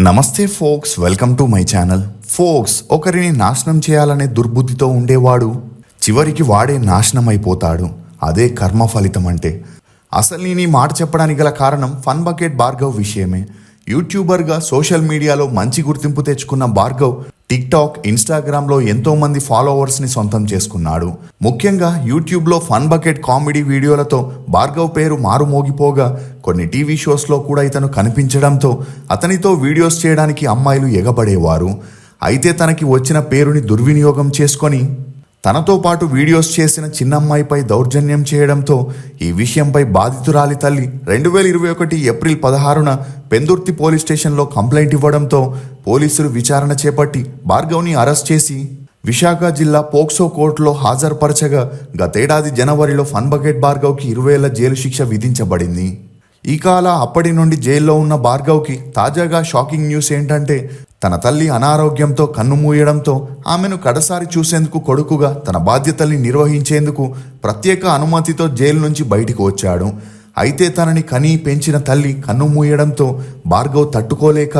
నమస్తే folks, welcome to my channel. Folks, ఒకరిని నాశనం చేయాలనే దుర్బుద్ధితో ఉండేవాడు చివరికి వాడే నాశనం అయిపోతాడు. అదే కర్మ ఫలితం అంటే. అసలు నేను ఈ మాట చెప్పడానికి గల కారణం ఫన్ బకెట్ భార్గవ్ విషయమే. యూట్యూబర్గా సోషల్ మీడియాలో మంచి గుర్తింపు తెచ్చుకున్న భార్గవ్ టిక్టాక్, ఇన్స్టాగ్రామ్లో ఎంతో మంది ఫాలోవర్స్ని సొంతం చేసుకున్నాడు. ముఖ్యంగా యూట్యూబ్లో ఫన్ బకెట్ కామెడీ వీడియోలతో భార్గవ్ పేరు మారుమోగిపోగా కొన్ని టీవీ షోస్లో కూడా ఇతను కనిపించడంతో అతనితో వీడియోస్ చేయడానికి అమ్మాయిలు ఎగబడేవారు. అయితే తనకి వచ్చిన పేరుని దుర్వినియోగం చేసుకొని తనతో పాటు వీడియోస్ చేసిన చిన్నమ్మాయిపై దౌర్జన్యం చేయడంతో ఈ విషయంపై బాధితురాలి తల్లి 2021 ఏప్రిల్ 16న పెందుర్తి పోలీస్ స్టేషన్లో కంప్లైంట్ ఇవ్వడంతో పోలీసులు విచారణ చేపట్టి భార్గవ్ని అరెస్ట్ చేసి విశాఖ జిల్లా పోక్సో కోర్టులో హాజరుపరచగా గతేడాది జనవరిలో ఫన్ బకెట్ భార్గవ్కి 20 ఏళ్ల జైలు శిక్ష విధించబడింది. ఈ కాల అప్పటి నుండి జైల్లో ఉన్న భార్గవ్కి తాజాగా షాకింగ్ న్యూస్ ఏంటంటే తన తల్లి అనారోగ్యంతో కన్ను మూయడంతో ఆమెను కడసారి చూసేందుకు కొడుకుగా తన బాధ్యతల్ని నిర్వహించేందుకు ప్రత్యేక అనుమతితో జైలు నుంచి బయటికి వచ్చాడు. అయితే తనని కని పెంచిన తల్లి కన్ను మూయడంతో భార్గవ్ తట్టుకోలేక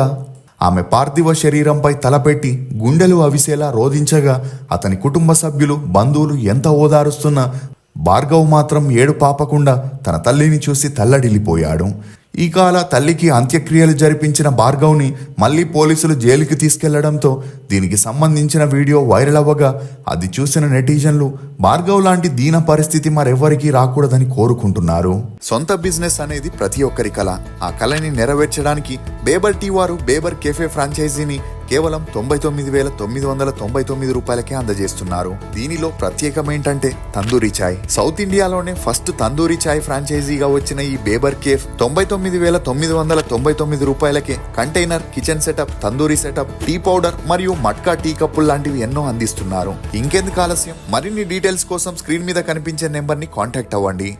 ఆమె పార్థివ శరీరంపై తలపెట్టి గుండెలు అవిసేలా రోధించగా అతని కుటుంబ సభ్యులు, బంధువులు ఎంత ఓదారుస్తున్నా భార్గవ్ మాత్రం ఏడు పాపకుండా తన తల్లిని చూసి తల్లడిల్లిపోయాడు. ఈ కాల తల్లికి అంత్యక్రియలు జరిపించిన భార్గవ్ని మళ్ళీ పోలీసులు జైలుకి తీసుకెళ్లడంతో దీనికి సంబంధించిన వీడియో వైరల్ అవ్వగా అది చూసిన నెటిజన్లు భార్గవ్ లాంటి దీన పరిస్థితి మరెవ్వరికీ రాకూడదని కోరుకుంటున్నారు. సొంత బిజినెస్ అనేది ప్రతి ఒక్కరి కళ. ఆ కళని నెరవేర్చడానికి బేబర్ టీ వారు బేబర్ కెఫే ఫ్రాంచైజీని కేవలం 99,999 రూపాయలకే అందజేస్తున్నారు. దీనిలో ప్రత్యేకమేంటంటే తందూరి చాయ్. సౌత్ ఇండియాలోనే ఫస్ట్ తందూరి చాయ్ ఫ్రాంచైజీగా వచ్చిన ఈ బేబర్ కేఫ్ 99,999 రూపాయలకే container, kitchen setup, tandoori setup, tea powder మరియు మట్కా టీ కప్పులు లాంటివి ఎన్నో అందిస్తున్నారు. ఇంకెందుకు ఆలస్యం, మరిన్ని డీటెయిల్స్ కోసం స్క్రీన్ మీద కనిపించే నెంబర్ని కాంటాక్ట్ అవ్వండి.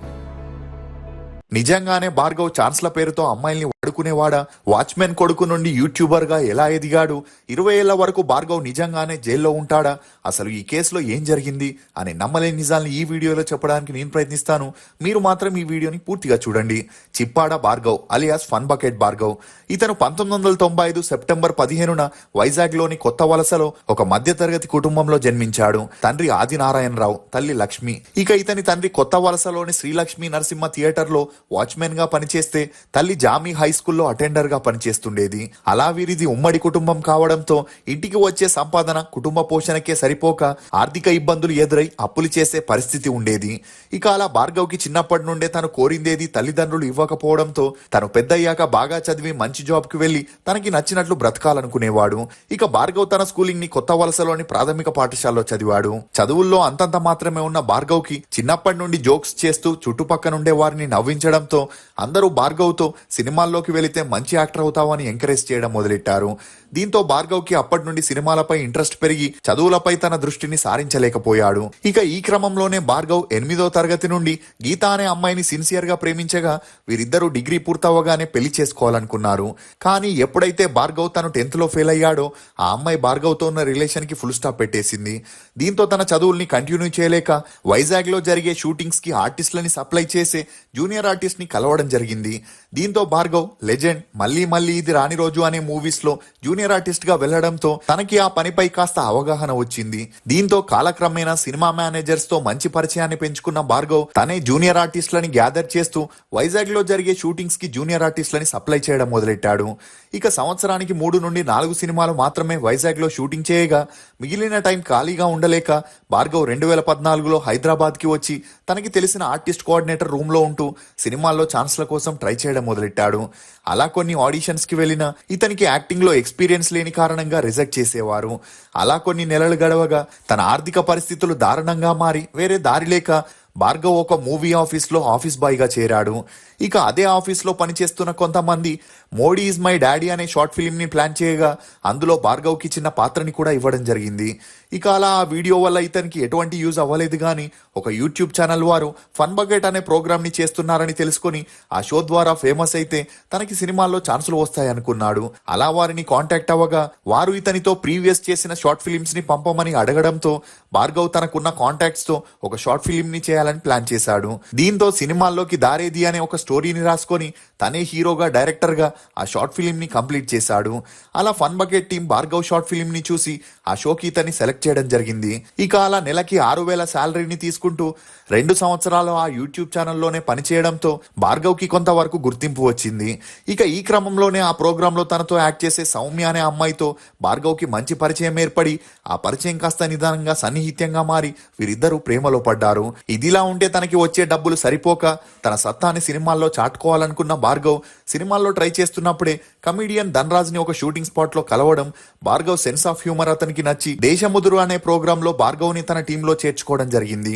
నిజంగానే భార్గవ్ ఛాన్స్ల పేరుతో అమ్మాయిల్ని వాడుకునేవాడా? వాచ్మెన్ కొడుకు నుండి యూట్యూబర్ గా ఎలా ఎదిగాడు? 20 ఏళ్ల వరకు భార్గవ్ నిజంగానే జైల్లో ఉంటాడా? అసలు ఈ కేసులో ఏం జరిగింది అనే నమ్మలేని నిజాల్ని ఈ వీడియోలో చెప్పడానికి నేను ప్రయత్నిస్తాను. మీరు మాత్రం ఈ వీడియోని పూర్తిగా చూడండి. Chippada Bhargav alias fun bucket Bhargav. ఇతను 1995 సెప్టెంబర్ 15న వైజాగ్ లోని కొత్త వలసలో ఒక మధ్యతరగతి కుటుంబంలో జన్మించాడు. తండ్రి ఆదినారాయణరావు, తల్లి లక్ష్మి. ఇక ఇతని తండ్రి కొత్త వలసలోని శ్రీలక్ష్మి నరసింహ థియేటర్ లో వాచ్మెన్ గా పనిచేస్తే తల్లి జామీ హై స్కూల్లో అటెండర్ గా పనిచేస్తుండేది. అలా వీరిది ఉమ్మడి కుటుంబం కావడంతో ఇంటికి వచ్చే సంపాదన కుటుంబ పోషణకే సరిపోక ఆర్థిక ఇబ్బందులు ఎదురై అప్పులు చేసే పరిస్థితి ఉండేది. ఇక అలా భార్గవ్ కి చిన్నప్పటి నుండే తను కోరిందేది తల్లిదండ్రులు ఇవ్వకపోవడంతో తను పెద్దయ్యాక బాగా చదివి మంచి జాబ్ కి వెళ్లి తనకి నచ్చినట్లు బ్రతకాలనుకునేవాడు. ఇక భార్గవ్ తన స్కూలింగ్ ని కొత్త వలసలోని ప్రాథమిక పాఠశాలలో చదివాడు. చదువుల్లో అంతంత మాత్రమే ఉన్న భార్గవ్ కి చిన్నప్పటి నుండి జోక్స్ చేస్తూ చుట్టుపక్కనుండే వారిని నవ్వించడంతో అందరూ భార్గవ్ తో సినిమాల్లోకి వెళితే మంచి యాక్టర్ అవుతావని ఎంకరేజ్ చేయడం మొదలెట్టారు. దీంతో భార్గవ్ కి అప్పటి నుండి సినిమాలపై ఇంట్రెస్ట్ పెరిగి చదువులపై తన దృష్టిని సారించలేకపోయాడు. ఇక ఈ క్రమంలోనే భార్గవ్ 8వ తరగతి నుండి గీత అనే అమ్మాయిని సిన్సియర్ గా ప్రేమించగా వీరిద్దరూ డిగ్రీ పూర్తవగానే పెళ్లి చేసుకోవాలనుకున్నారు. కానీ ఎప్పుడైతే భార్గవ్ తను 10th లో ఫెయిల్ అయ్యాడో ఆ అమ్మాయి భార్గవ్ తో ఉన్న రిలేషన్ కి ఫుల్ స్టాప్ పెట్టేసింది. దీంతో తన చదువుల్ని కంటిన్యూ చేయలేక వైజాగ్ లో జరిగే షూటింగ్స్ కి ఆర్టిస్టులని సప్లై చేసే జూనియర్ ఆర్టిస్ట్ ని కలవడం జరిగింది. దీంతో భార్గవ్ లెజెండ్, మళ్ళీ ఇది రాని రోజు అనే మూవీస్ లో జూనియర్ ఆర్టిస్ట్ గా వెళ్లడంతో తనకి ఆ పనిపై కాస్త అవగాహన వచ్చింది. దీంతో కాలక్రమేణా సినిమా మేనేజర్స్ తో మంచి పరిచయాన్ని పెంచుకున్న భార్గవ్ తనే జూనియర్ ఆర్టిస్టులని గ్యాదర్ చేస్తూ వైజాగ్ లో జరిగే షూటింగ్స్ కి జూనియర్ ఆర్టిస్టులని సప్లై చేయడం మొదలెట్టాడు. ఇక సంవత్సరానికి 3 నుండి 4 సినిమాలు మాత్రమే వైజాగ్ లో షూటింగ్ చేయగా మిగిలిన టైం ఖాళీగా ఉండలేక భార్గవ్ 2014లో హైదరాబాద్ కి వచ్చి తనకి తెలిసిన ఆర్టిస్ట్ కోఆర్డినేటర్ రూమ్ లో ఉంటూ సినిమాల్లో ఛాన్స్ల కోసం ట్రై చేయడం మొదలెట్టాడు. అలా కొన్ని ఆడిషన్స్ కి వెళ్ళినా ఇతనికి యాక్టింగ్ లో ఎక్స్పీరియన్స్ లేని కారణంగా రిజెక్ట్ చేసేవారు. అలా కొన్ని నెలలు గడవగా తన ఆర్థిక పరిస్థితులు దారుణంగా మారి వేరే దారి లేక భార్గవ్ ఒక మూవీ ఆఫీస్ లో ఆఫీస్ బాయ్ గా చేరాడు. ఇక అదే ఆఫీస్ లో పనిచేస్తున్న కొంతమంది మోడీ ఈజ్ మై డాడీ అనే షార్ట్ ఫిల్మ్ ని ప్లాన్ చేయగా అందులో భార్గవ్ కి చిన్న పాత్రని కూడా ఇవ్వడం జరిగింది. ఇక అలా ఆ వీడియో వల్ల ఇతనికి ఎటువంటి యూజ్ అవ్వలేదు. గానీ ఒక యూట్యూబ్ ఛానల్ వారు ఫన్ బకెట్ అనే ప్రోగ్రామ్ ని చేస్తున్నారని తెలుసుకుని ఆ షో ద్వారా ఫేమస్ అయితే తనకి సినిమాల్లో ఛాన్సులు వస్తాయనుకున్నాడు. అలా వారిని కాంటాక్ట్ అవ్వగా వారు ఇతనితో ప్రీవియస్ చేసిన షార్ట్ ఫిలిమ్స్ ని పంపమని అడగడంతో భార్గవ్ తనకున్న కాంటాక్ట్స్ తో ఒక షార్ట్ ఫిలిం ని చేయాలని ప్లాన్ చేశాడు. దీంతో సినిమాల్లోకి దారేది అనే ఒక స్టోరీని రాసుకొని తనే హీరోగా, డైరెక్టర్ గా ఆ షార్ట్ ఫిలిం ని కంప్లీట్ చేశాడు. అలా fun bucket team Bhargav short film ని చూసి ఆ షోకి ఇతన్ని సెలెక్ట్ చేయడం జరిగింది. ఇక అలా నెలకి 6,000 శాలరీని తీసుకుంటూ 2 సంవత్సరాలు ఆ యూట్యూబ్ ఛానల్లోనే పనిచేయడంతో భార్గవ్ కి కొంతవరకు గుర్తింపు వచ్చింది. ఇక ఈ క్రమంలోనే ఆ ప్రోగ్రామ్ లో తనతో యాక్ట్ చేసే సౌమ్య అనే అమ్మాయితో భార్గవ్ కి మంచి పరిచయం ఏర్పడి ఆ పరిచయం కాస్త నిదానంగా సన్నిహిత్యంగా మారి వీరిద్దరూ ప్రేమలో పడ్డారు. ఇదిలా ఉంటే తనకి వచ్చే డబ్బులు సరిపోక తన సత్తాని సినిమాల్లో చాటుకోవాలనుకున్న భార్గవ్ సినిమాల్లో ట్రై చేస్తున్నప్పుడే కమిడియన్ ధనరాజ్ ని ఒక షూటింగ్ స్పాట్ లో కలవడం, భార్గవ్ సెన్స్ ఆఫ్ హ్యూమర్ అతనికి నచ్చి దేశముదురు అనే ప్రోగ్రామ్ లో భార్గవ్ ని తన టీంలో చేర్చుకోవడం జరిగింది.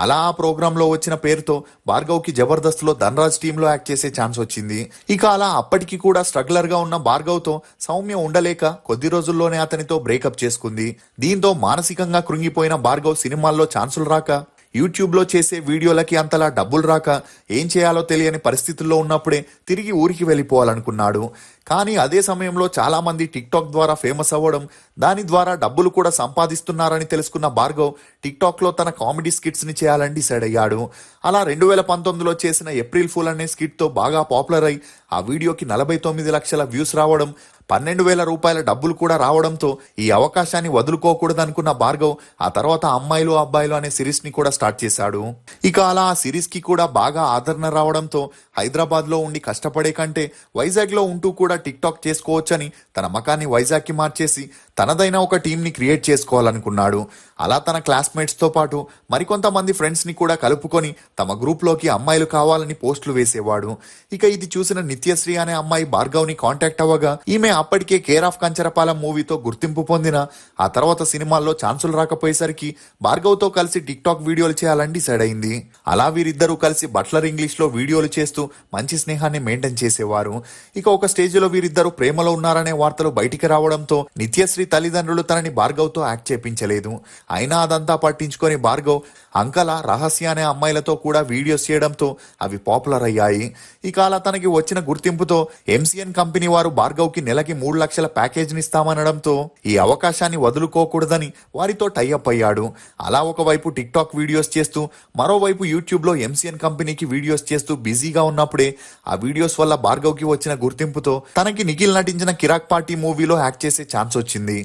అలా ఆ ప్రోగ్రామ్ లో వచ్చిన పేరుతో భార్గవ్ కి జబర్దస్త్ లో ధనరాజ్ టీంలో యాక్ట్ చేసే ఛాన్స్ వచ్చింది. ఇక అలా అప్పటికి కూడా స్ట్రగ్లర్ గా ఉన్న భార్గవ్ తో సౌమ్య ఉండలేక కొద్ది రోజుల్లోనే అతనితో బ్రేకప్ చేసుకుంది. దీంతో మానసికంగా కృంగిపోయిన భార్గవ్ సినిమాల్లో ఛాన్సులు రాక, యూట్యూబ్ లో చేసే వీడియోలకి అంతలా డబ్బులు రాక ఏం చేయాలో తెలియని పరిస్థితుల్లో ఉన్నప్పుడే తిరిగి ఊరికి వెళ్ళిపోవాలనుకున్నాడు. కానీ అదే సమయంలో చాలా మంది టిక్ టాక్ ద్వారా ఫేమస్ అవ్వడం, దాని ద్వారా డబ్బులు కూడా సంపాదిస్తున్నారని తెలుసుకున్న భార్గవ్ టిక్ టాక్ లో తన కామెడీ స్కిట్స్ ని చేయాలని డిసైడ్ అయ్యాడు. అలా 2019లో చేసిన ఏప్రిల్ ఫూల్ అనే స్కిట్ తో బాగా పాపులర్ అయి ఆ వీడియోకి 49 లక్షల వ్యూస్ రావడం, 12,000 రూపాయల డబ్బులు కూడా రావడంతో ఈ అవకాశాన్ని వదులుకోకూడదనుకున్న భార్గవ్ ఆ తర్వాత అమ్మాయిలు అబ్బాయిలు అనే సిరీస్ ని కూడా స్టార్ట్ చేశాడు. ఇక అలా ఆ సిరీస్ కి కూడా బాగా ఆదరణ రావడంతో హైదరాబాద్ లో ఉండి కష్టపడే కంటే వైజాగ్ లో ఉంటూ కూడా టిక్ టాక్ చేసుకోవచ్చని తన మకాన్ని వైజాగ్ కి మార్చేసి తనదైన ఒక టీం ని క్రియేట్ చేసుకోవాలనుకున్నాడు. అలా తన క్లాస్మేట్స్ తో పాటు మరికొంతమంది ఫ్రెండ్స్ ని కూడా కలుపుకొని తమ గ్రూప్ లోకి అమ్మాయిలు కావాలని పోస్టులు వేసేవాడు. ఇక ఇది చూసిన నిత్యశ్రీ అనే అమ్మాయి భార్గవ్ ని కాంటాక్ట్ అవ్వగా ఈమె అప్పటికే కేర్ ఆఫ్ కంచరపాలెం మూవీతో గుర్తింపు పొందిన ఆ తర్వాత సినిమాల్లో ఛాన్సులు రాకపోయేసరికి భార్గవ్ తో కలిసి టిక్ టాక్ వీడియోలు చేయాలని డిసైడ్ అయింది. అలా వీరిద్దరూ కలిసి బట్లర్ ఇంగ్లీష్ లో వీడియోలు చేస్తూ మంచి స్నేహాన్ని మెయింటైన్ చేసేవారు. ఇక ఒక స్టేజ్ లో వీరిద్దరూ ప్రేమలో ఉన్నారనే వార్తలు బయటికి రావడంతో నిత్యశ్రీ తల్లిదండ్రులు తనని భార్గవ్ తో యాక్ట్ చేపించలేదు. అయినా అదంతా పట్టించుకొని భార్గవ్ అంకల, రహస్య అనే అమ్మాయిలతో కూడా వీడియోస్ చేయడంతో అవి పాపులర్ అయ్యాయి. ఇక అలా తనకి వచ్చిన గుర్తింపుతో ఎంసీఎన్ కంపెనీ వారు భార్గవ్ కి నెలకి 3 లక్షల ప్యాకేజ్ నిస్తామనడంతో ఈ అవకాశాన్ని వదులుకోకూడదని వారితో టైఅప్ అయ్యాడు. అలా ఒకవైపు టిక్ టాక్ వీడియోస్ చేస్తూ మరోవైపు యూట్యూబ్ లో ఎంసీఎన్ కంపెనీకి వీడియోస్ చేస్తూ బిజీగా ఉన్నప్పుడే ఆ వీడియోస్ వల్ల భార్గవ్ కి వచ్చిన గుర్తింపుతో తనకి నిఖిల్ నటించిన కిరాక్ పార్టీ మూవీలో యాక్ట్ చేసే ఛాన్స్ వచ్చింది.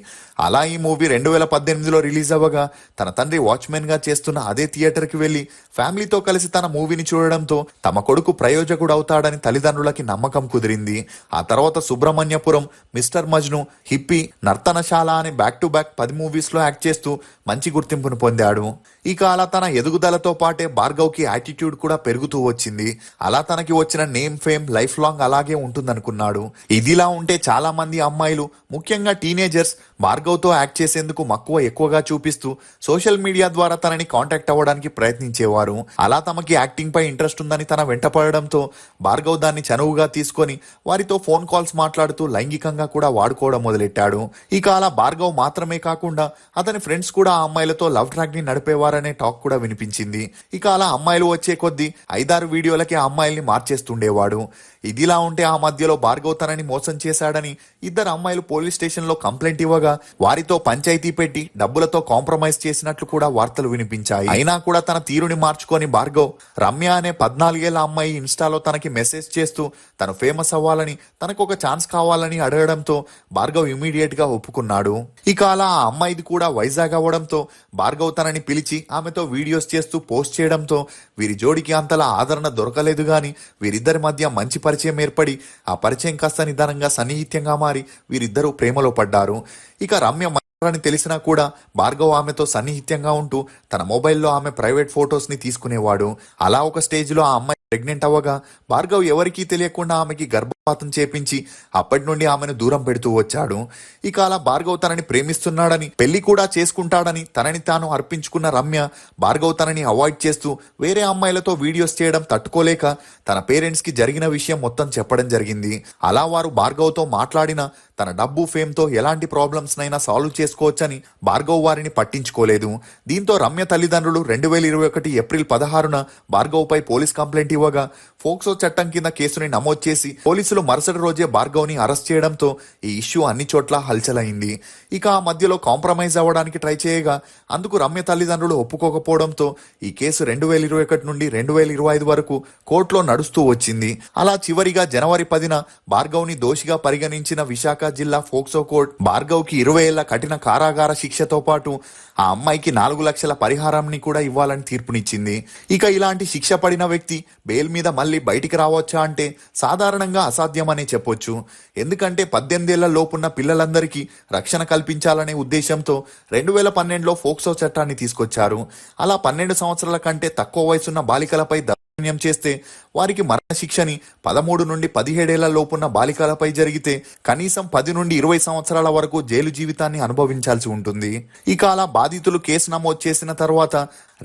అలా ఈ మూవీ 2018లో రిలీజ్ అవ్వగా తన తండ్రి వాచ్మెన్ గా చేస్తున్న అదే థియేటర్ కి వెళ్లి ఫ్యామిలీతో కలిసి తన మూవీని చూడడంతో తమ కొడుకు ప్రయోజకుడు అవుతాడని తల్లిదండ్రులకి నమ్మకం కుదిరింది. ఆ తర్వాత సుబ్రహ్మణ్యపురం, మిస్టర్ మజ్ను, హిప్పీ, నర్తనశాల అనే బ్యాక్ టు బ్యాక్ 10 మూవీస్ లో యాక్ట్ చేస్తూ మంచి గుర్తింపును పొందాడు. ఇక అలా తన ఎదుగుదలతో పాటే భార్గవ్ కి యాటిట్యూడ్ కూడా పెరుగుతూ వచ్చింది. అలా తనకి వచ్చిన నేమ్, ఫేమ్ లైఫ్ లాంగ్ అలాగే ఉంటుందనుకున్నాడు. ఇదిలా ఉంటే చాలా మంది అమ్మాయిలు, ముఖ్యంగా టీనేజర్స్ భార్గవ్ తో యాక్ట్ చేసేందుకు మక్కువ ఎక్కువగా చూపిస్తూ సోషల్ మీడియా ద్వారా తనని కాంటాక్ట్ అవ్వడానికి ప్రయత్నించేవారు. అలా తమకి యాక్టింగ్ పై ఇంట్రెస్ట్ ఉందని తన వెంట పడడంతో భార్గవ్ దాన్ని చనువుగా తీసుకొని వారితో ఫోన్ కాల్స్ మాట్లాడుతూ లైంగికంగా కూడా వాడుకోవడం మొదలెట్టాడు. ఇక అలా భార్గవ్ మాత్రమే కాకుండా అతని ఫ్రెండ్స్ కూడా ఆ అమ్మాయిలతో లవ్ ట్రాక్ ని నడిపేవారనే టాక్ కూడా వినిపించింది. ఇక అలా అమ్మాయిలు వచ్చే కొద్దీ 5-6 వీడియోలకి ఆ అమ్మాయిల్ని మార్చేస్తుండేవాడు. ఇదిలా ఉంటే ఆ మధ్యలో భార్గవ్ తనని మోసం చేశాడని 2 అమ్మాయిలు పోలీస్ స్టేషన్ లో కంప్లైంట్ ఇవ్వగా వారితో పంచాయతీ పెట్టి డబ్బులతో కాంప్రమైజ్ చేసినట్లు కూడా వార్తలు వినిపించాయి. అయినా కూడా తన తీరుని మార్చుకొని భార్గవ్ రమ్య అనే 14 ఏళ్ల అమ్మాయి ఇన్స్టాలో తనకి మెసేజ్ చేస్తూ తను ఫేమస్ అవ్వాలని, తనకు ఒక ఛాన్స్ కావాలని అడగడంతో భార్గవ్ ఇమీడియట్ గా ఒప్పుకున్నాడు. ఇక అలా ఆ అమ్మాయిది కూడా వైజాగ్ అవ్వడంతో భార్గవ్ తనని పిలిచి ఆమెతో వీడియోస్ చేస్తూ పోస్ట్ చేయడంతో వీరి జోడికి అంతలా ఆదరణ దొరకలేదు గాని వీరిద్దరి మధ్య మంచి పరిచయం ఏర్పడి ఆ పరిచయం కాస్త నిదానంగా సన్నిహిత్యంగా మారి వీరిద్దరూ ప్రేమలో పడ్డారు. ఇక రమ్య అని తెలిసినా కూడా భార్గవ్ ఆమెతో సన్నిహిత్యంగా ఉంటూ తన మొబైల్లో ఆమె ప్రైవేట్ ఫొటోస్ ని తీసుకునేవాడు. అలా ఒక స్టేజ్ లో ఆ అమ్మాయి ప్రెగ్నెంట్ అవ్వగా భార్గవ్ ఎవరికీ తెలియకుండా ఆమెకి గర్భపాతం చేపించి అప్పటి నుండి ఆమెను దూరం పెడుతూ వచ్చాడు. ఇక అలా భార్గవ్ తనని ప్రేమిస్తున్నాడని, పెళ్లి కూడా చేసుకుంటాడని తనని తాను అర్పించుకున్న రమ్య భార్గవ్ తనని అవాయిడ్ చేస్తూ వేరే అమ్మాయిలతో వీడియోస్ చేయడం తట్టుకోలేక తన పేరెంట్స్ కి జరిగిన విషయం మొత్తం చెప్పడం జరిగింది. అలా వారు భార్గవ్ తో మాట్లాడిన తన డబ్బు, ఫేమ్ తో ఎలాంటి ప్రాబ్లమ్స్ నైనా సాల్వ్ చేసుకోవచ్చని భార్గవ్ వారిని పట్టించుకోలేదు. దీంతో రమ్య తల్లిదండ్రులు 2021 ఏప్రిల్ 16న భార్గవ్ పై పోలీస్ కంప్లైంట్ ఇవ్వగా ఫోక్సో చట్టం కింద కేసుని నమోదు చేసి పోలీసులు పోలీసులు మరుసటి రోజే భార్గవ్ని అరెస్ట్ చేయడంతో ఈ ఇష్యూ అన్ని చోట్ల హల్చలైంది. ఇక ఆ మధ్యలో కాంప్రమైజ్ అవ్వడానికి ట్రై చేయగా అందుకు రమ్య తల్లిదండ్రులు ఒప్పుకోకపోవడంతో ఈ కేసు 2021 నుండి 2025 వరకు కోర్టులో నడుస్తూ వచ్చింది. అలా చివరిగా జనవరి 10న భార్గవ్ని దోషిగా పరిగణించిన విశాఖ జిల్లా ఫోక్సో కోర్టు భార్గవ్కి 20 ఏళ్ల కఠిన కారాగార శిక్షతో పాటు ఆ అమ్మాయికి 4 లక్షల పరిహారాన్ని కూడా ఇవ్వాలని తీర్పునిచ్చింది. ఇక ఇలాంటి శిక్ష పడిన వ్యక్తి బెయిల్ మీద మళ్ళీ బయటికి రావచ్చా అంటే సాధారణంగా అసాధ్యమనే చెప్పొచ్చు. ఎందుకంటే 18 ఏళ్ల లోపున్న పిల్లలందరికీ రక్షణ కల్పించాలనే ఉద్దేశంతో 2012లో ఫోక్సో చట్టాన్ని తీసుకొచ్చారు. అలా 12 సంవత్సరాల కంటే తక్కువ వయసున్న బాలికలపై దౌర్జన్యం చేస్తే వారికి మరణశిక్షని, 13 నుండి 17 ఏళ్ల లోపున్న బాలికలపై జరిగితే కనీసం 10 నుండి 20 సంవత్సరాల వరకు జైలు జీవితాన్ని అనుభవించాల్సి ఉంటుంది. ఇక అలా బాధితులు కేసు నమోదు చేసిన తర్వాత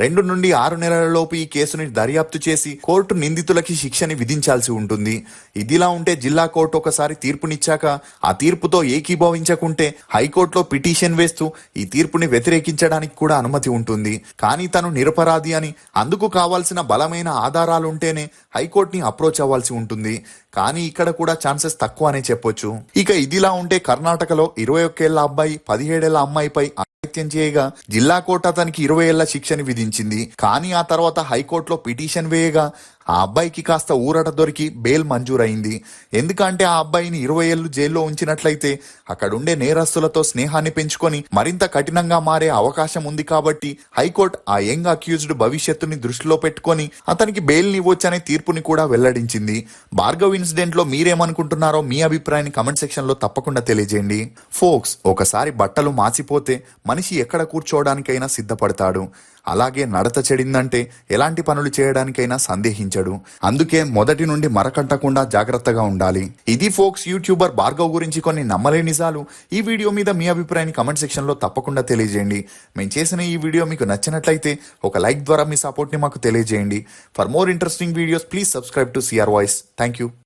2 నుండి 6 నెలల లోపు ఈ కేసుని దర్యాప్తు చేసి కోర్టు నిందితులకి శిక్షని విధించాల్సి ఉంటుంది. ఇదిలా ఉంటే జిల్లా కోర్టు ఒకసారి తీర్పునిచ్చాక ఆ తీర్పుతో ఏకీభవించకుంటే హైకోర్టులో పిటిషన్ వేస్తూ ఈ తీర్పుని వ్యతిరేకించడానికి కూడా అనుమతి ఉంటుంది. కానీ తను నిరపరాధి అని, అందుకు కావాల్సిన బలమైన ఆధారాలుంటేనే హైకోర్టుని అప్రోచ్ అవ్వాల్సి ఉంటుంది. కానీ ఇక్కడ కూడా ఛాన్సెస్ తక్కువ అనే చెప్పొచ్చు. ఇక ఇదిలా ఉంటే కర్ణాటకలో 21 ఏళ్ల అబ్బాయి 17 ఏళ్ల అమ్మాయిపై హత్యం చేయగా జిల్లా కోర్టు అతనికి 20 ఏళ్ల శిక్షని విధించింది. కానీ ఆ తర్వాత హైకోర్టులో పిటిషన్ వేయగా ఆ అబ్బాయికి కాస్త ఊరట దొరికి బెయిల్ మంజూరైంది. ఎందుకంటే ఆ అబ్బాయిని 20 ఏళ్లు జైల్లో ఉంచినట్లయితే అక్కడుండే నేరస్తులతో స్నేహాన్ని పెంచుకొని మరింత కఠినంగా మారే అవకాశం ఉంది. కాబట్టి హైకోర్టు ఆ యంగ్ అక్యూజ్డ్ భవిష్యత్తుని దృష్టిలో పెట్టుకొని అతనికి బెయిల్ ఇవ్వొచ్చనే తీర్పుని కూడా వెల్లడించింది. భార్గవ్ ఇన్సిడెంట్ లో మీరేమనుకుంటున్నారో మీ అభిప్రాయాన్ని కమెంట్ సెక్షన్ లో తప్పకుండా తెలియజేయండి. ఫోక్స్, ఒకసారి బట్టలు మాసిపోతే మనిషి ఎక్కడ కూర్చోవడానికైనా సిద్ధపడతాడు. అలాగే నడత చెడిందంటే ఎలాంటి పనులు చేయడానికైనా సందేహించడు. అందుకే మొదటి నుండి మరకంటకుండా జాగ్రత్తగా ఉండాలి. ఇది ఫోక్స్ యూట్యూబర్ భార్గవ్ గురించి కొన్ని నమ్మలేని నిజాలు. ఈ వీడియో మీద మీ అభిప్రాయాన్ని కమెంట్ సెక్షన్ లో తప్పకుండా తెలియజేయండి. మేము చేసిన ఈ వీడియో మీకు నచ్చినట్లయితే ఒక లైక్ ద్వారా మీ సపోర్ట్ ని మాకు తెలియజేయండి. For more interesting videos please subscribe to CR voice. Thank you.